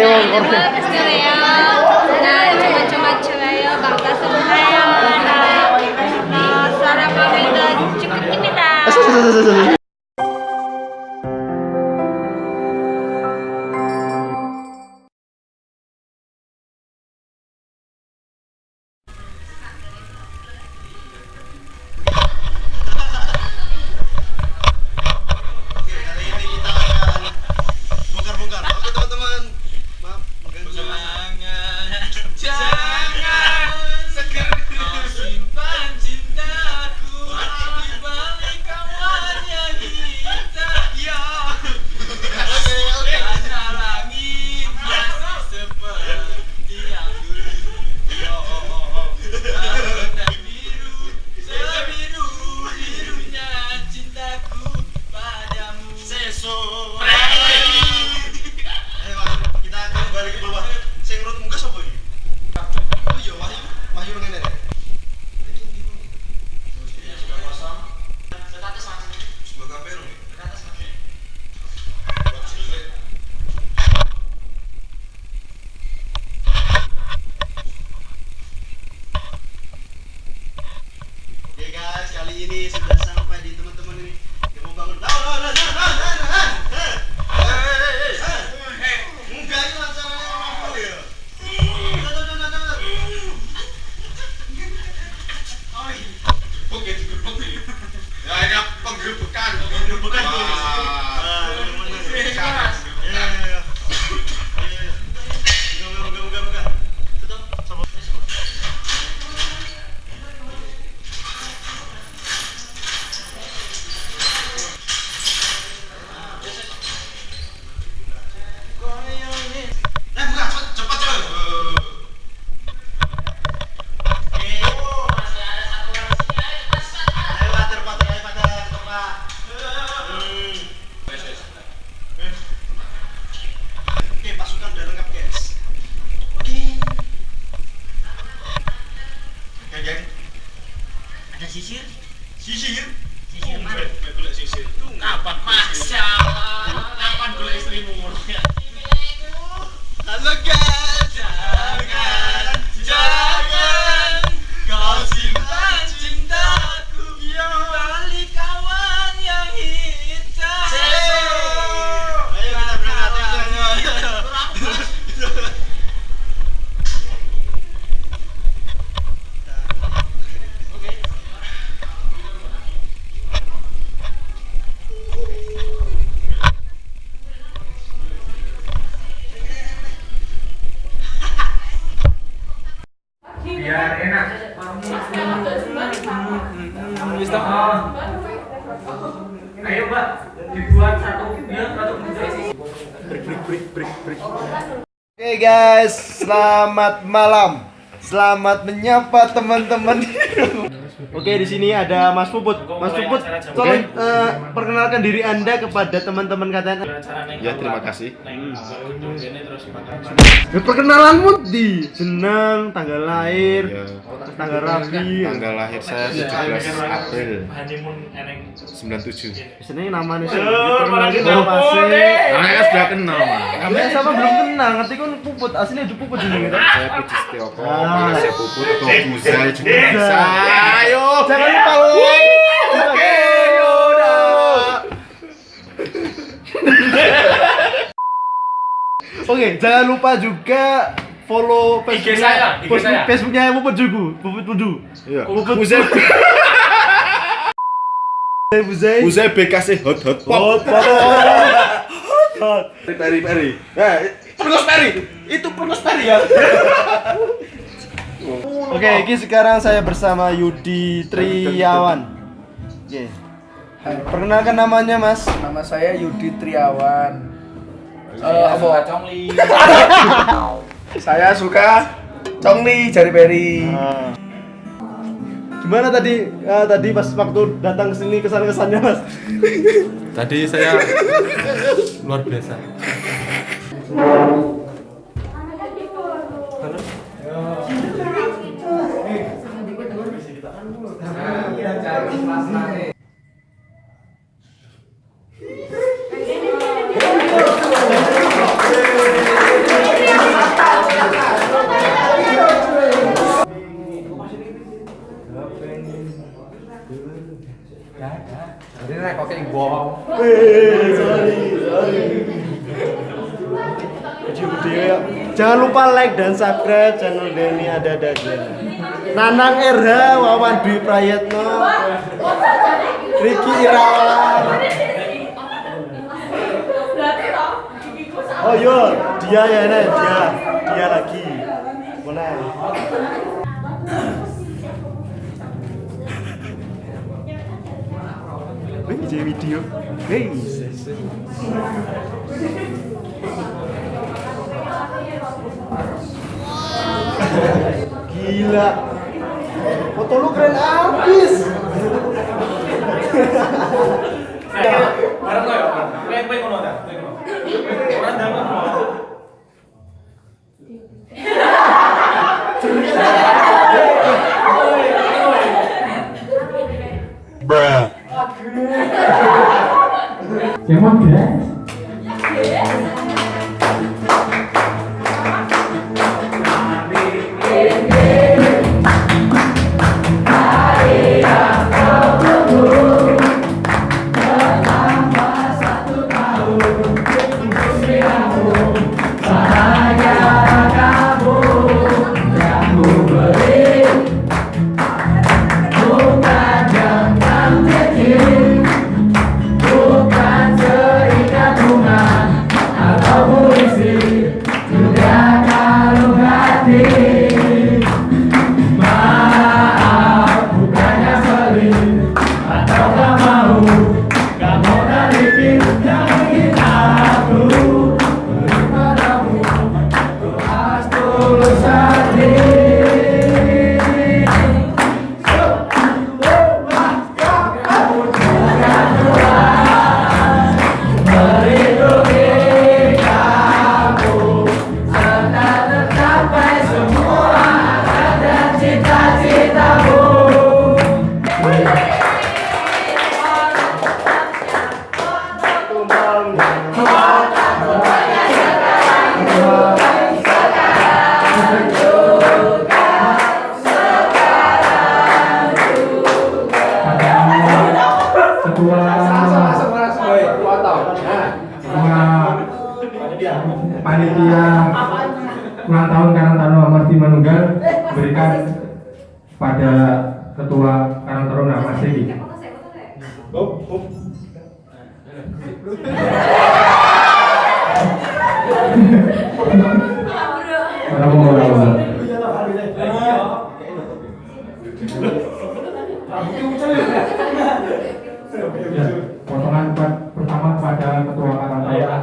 ini mau Kasih nah coba-coba cewek bangga saya nah sarapan itu cukup ini dah. Kali ini sudah sampai di teman-teman ini yang mau bangun. Enggak itu acaranya mampu ya. Oke, ya ini penggerebekan. Sisir? Sisir? Sisir mana? Golek sisir. Kapan? Masya Allah. Kapan golek istrimu ngono ya? Halo guys. Jangan kau simpan cintaku balik kawan yang hitam. Ayo kita berangkat. Biar enak. Ayo Mbak, dibuat satu biar satu break. Oke guys, selamat malam. Selamat menyapa teman-teman. Oke, di sini ada Mas Puput. Mas Puput, tolong perkenalkan diri Anda kepada teman-teman KTN. Ya, terima kasih. Perkenalanmu di jeneng, tanggal lahir, Ya, tanggal rabi. tanggal lahir saya 17 April 97. Sini namanya sih. Perkenalkan nama sih. Namanya sudah kenal, Mas. Namanya sama belum kenal, ngerti kan Puput, aslinya juga Puput jenenge kan. Saya Puji Setioko, saya Puput atau Buzai juga Buzai. bisa. Ayo. Jangan lupa like. Oke, yaudah. Oke, jangan lupa juga follow IG saya. Facebooknya Puput juga, Puput Pudu. Iya. Buzai. Buzai. Buzai BKC hot pop. Peri. Nah, Perlos Peri. Itu Perlos Peri ya. Oke, ini sekarang saya bersama Yudi Triawan. Oke. Perkenalkan namanya, Mas. Nama saya Yudi Triawan. Congli. Saya suka congli jari peri. Gimana tadi tadi pas waktu datang ke sini kesan-kesannya, Mas? Tadi saya luar biasa. Jangan lupa like dan subscribe channel Denny Ada-Ada aja. Nanang RH, Wawan Dwi Prayetno, Ricky Irawan. Oh yo, dia ya nih, dia lagi. Mana? Wih, video. Hey. Gila. Foto lu keren abis. Bareng koyo. Kowe ngono ta? Ora ndang. Bruh. Kemon guys. Panitia ulang tahun Karang Taruna Marti Manunggal berikan pada Ketua Karang Taruna Mas Egi. Ya, potongan pertama pada Ketua Karang Taruna.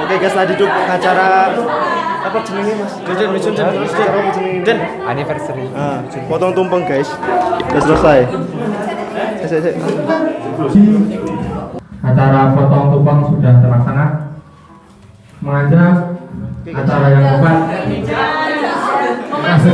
Oke guys, tadi tuh acara apa jenenge Mas? Den. Anniversary. Potong tumpeng guys. Udah selesai. Acara potong tumpeng sudah terlaksana. Mengajak acara yang keempat. MC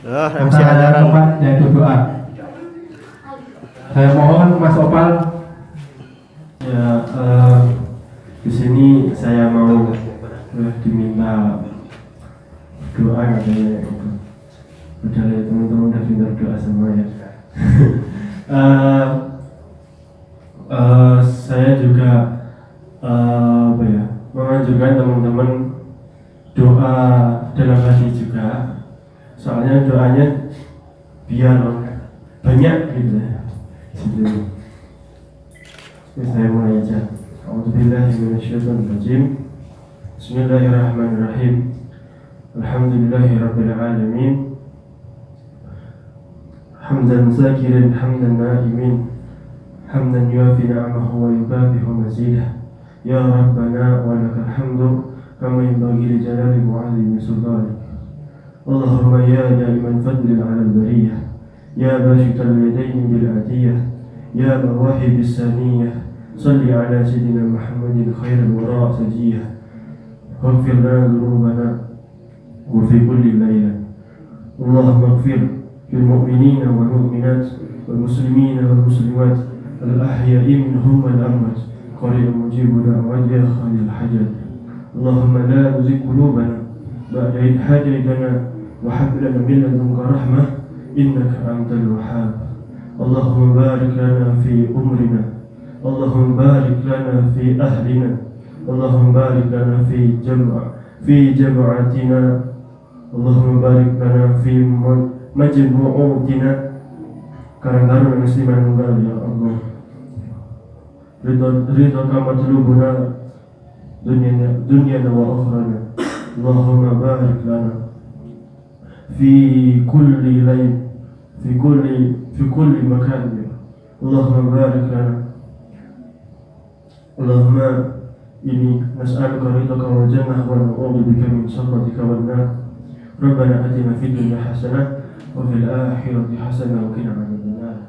Acara acara. yang keempat yaitu doa. Saya mohon Mas Opal. Ya, di sini saya mau diminta doa katanya gitu. Udah lah teman-teman udah pintar doa semua ya. Saya juga menganjurkan teman-teman doa dalam hati juga. Soalnya doanya biar banyak gitu ya. Seperti saya mulai aja. A'udzubillahi minasyaitonirrajim. Bismillahirrahmanirrahim. Alhamdulillahirabbil alamin. Hamdan zakirin hamdan na'imin. Hamdan yuafi ni'amahu wa yukafi'u mazidah. Ya Rabbana wa lakal hamdu kama yanbaghi li jalali wa 'azimi sultanik. Allahumma ya da'iman fadlin 'ala al-bariyah. Ya bashital yadaini bil 'atiyah. Ya mawahib as-saniyah. صل على سيدنا محمد خير الوراء سجيه واغفر لنا ذنوبنا وفي كل ليلة اللهم اغفر للمؤمنين والمؤمنات والمسلمين والمسلمات الأحياء منهم والأموات قريب مجيب دعوات يا خالد الحاجات. اللهم لا تزغ قلوبنا بعد إذ هديتنا وهب لنا من لدنك رحمة إنك أنت الوهاب. اللهم بارك لنا في أمرنا، اللهم بارك لنا في أهلنا، اللهم بارك لنا في جماعتنا، اللهم بارك لنا في مجموعتنا karena musliman tunggal ya Allah. Ridha kama tulubuna dunyana wa akhrana. Allahumma barik lana fi kulli layl fi kulli makan. Allahumma barik lana. Allahumma inni nas'aluka ridhaka wal jannah wa na'udzu bika min sakhatika wan nar. Rabbana atina fid dunya hasanah wa fil akhirati hasanah wa qina adzaban nar.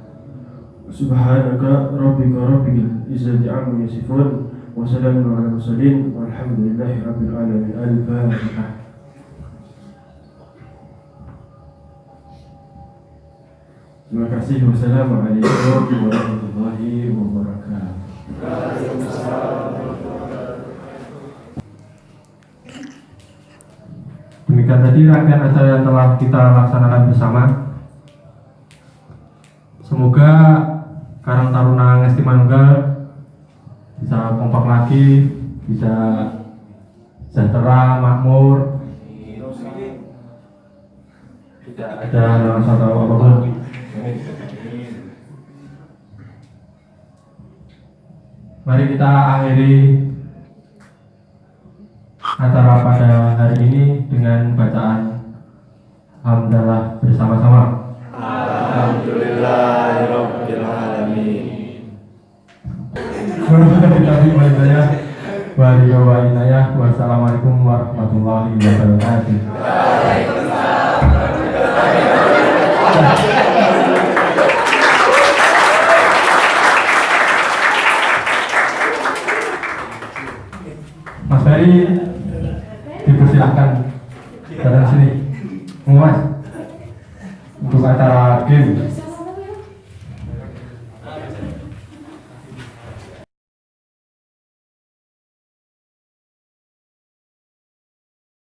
Subhanaka rabbika rabbil izzati amma yasifun wa salamun ala mursalin walhamdulillahi rabbil alamin. Al-Fatihah. Terima kasih. Wassalamualaikum warahmatullahi wabarakatuh. Demikian tadi rangkaian acara yang telah kita laksanakan bersama. Semoga Karang Taruna Ngesti Manunggal bisa kompak lagi, bisa sejahtera, makmur, tidak ada masalah apapun. Mari kita akhiri acara pada hari ini dengan bacaan hamdalah bersama-sama. Alhamdulillahirabbil alamin. Wassalamualaikum warahmatullahi wabarakatuh. Mas Ferry dipersilahkan datang sini, Mas, untuk acara game.